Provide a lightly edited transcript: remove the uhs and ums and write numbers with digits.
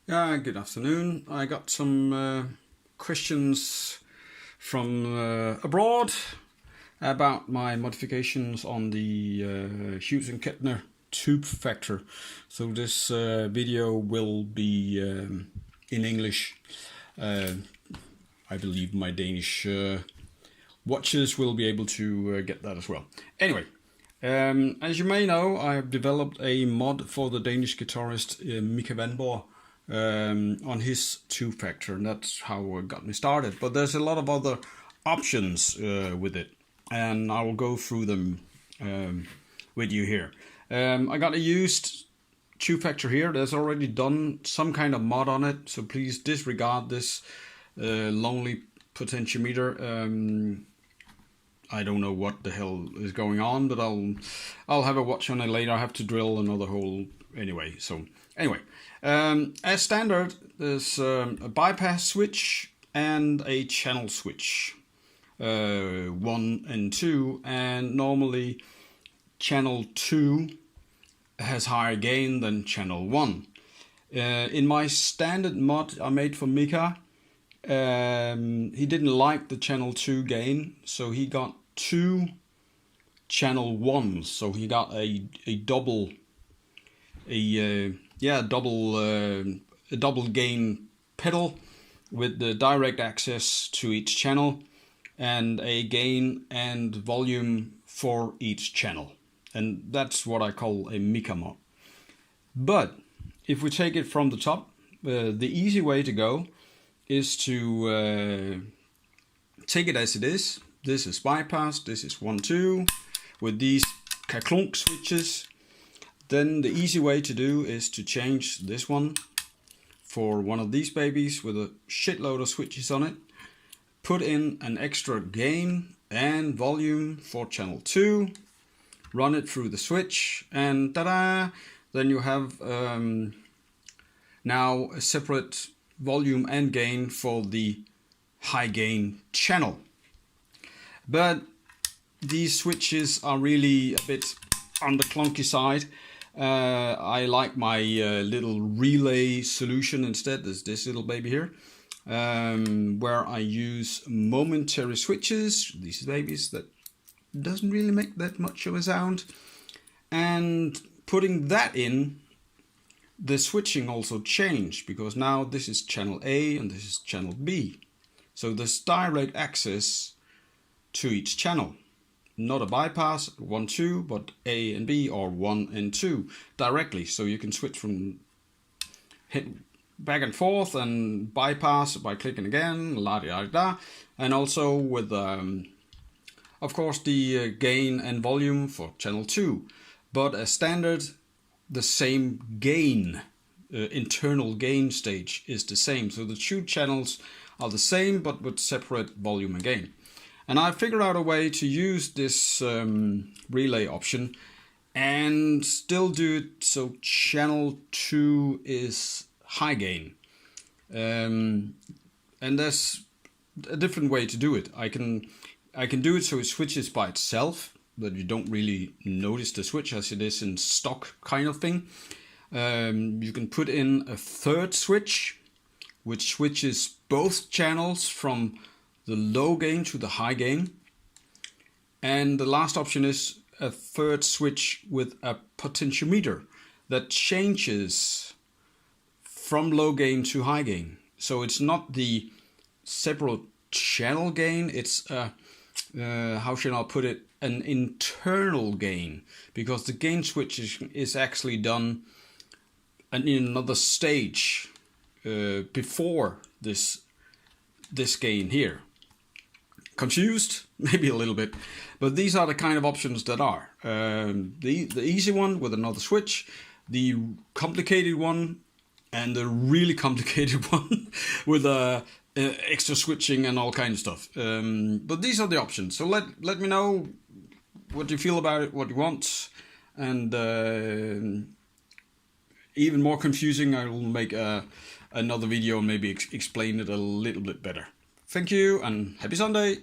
Yeah, good afternoon. I got some questions from abroad about my modifications on the Hughes and Kettner tube factor. So this video will be in English. I believe my Danish watchers will be able to get that as well. Anyway, as you may know, I have developed a mod for the Danish guitarist Mika Mod on his tube factor, and that's how it got me started. But there's a lot of other options with it, and I will go through them with you here. I got a used tube factor here. There's already done some kind of mod on it, so please disregard this lonely potentiometer. I don't know what the hell is going on, but I'll have a watch on it later. I have to drill another hole anyway. So anyway, as standard, there's a bypass switch and a channel switch, 1 and 2, and normally channel 2 has higher gain than channel 1. In my standard mod I made for Mika, he didn't like the channel 2 gain, so he got 2 channel 1s. So he got a double gain pedal with the direct access to each channel and a gain and volume for each channel, and that's what I call a Mika Mod. But if we take it from the top, the easy way to go is to take it as it is. This is bypass, this is 1, 2 with these kaklunk switches. Then the easy way to do is to change this one for one of these babies with a shitload of switches on it. Put in an extra gain and volume for channel 2. Run it through the switch, and ta-da! Then you have now a separate volume and gain for the high gain channel. But these switches are really a bit on the clunky side. I like my little relay solution instead. There's this little baby here, where I use momentary switches, these babies that doesn't really make that much of a sound. And putting that in, the switching also changed, because now this is channel A and this is channel B. So there's direct access to each channel. Not a bypass, 1, 2, but A and B, or 1 and 2 directly. So you can switch from hit back and forth and bypass by clicking again, la da da. And also with, of course, the gain and volume for channel 2. But as standard, the same gain, internal gain stage is the same. So the 2 channels are the same, but with separate volume and gain. And I figured out a way to use this relay option and still do it so channel 2 is high gain. And there's a different way to do it. I can do it so it switches by itself, but you don't really notice the switch as it is in stock kind of thing. You can put in a third switch, which switches both channels from the low gain to the high gain. And the last option is a third switch with a potentiometer that changes from low gain to high gain. So it's not the separate channel gain, it's how should I put it, an internal gain, because the gain switch is actually done in another stage before this gain here. Confused? Maybe a little bit, but these are the kind of options that are. The easy one with another switch, the complicated one, and the really complicated one with extra switching and all kinds of stuff. But these are the options. So let me know what you feel about it, what you want, and even more confusing, I will make another video and maybe explain it a little bit better. Thank you and happy Sunday!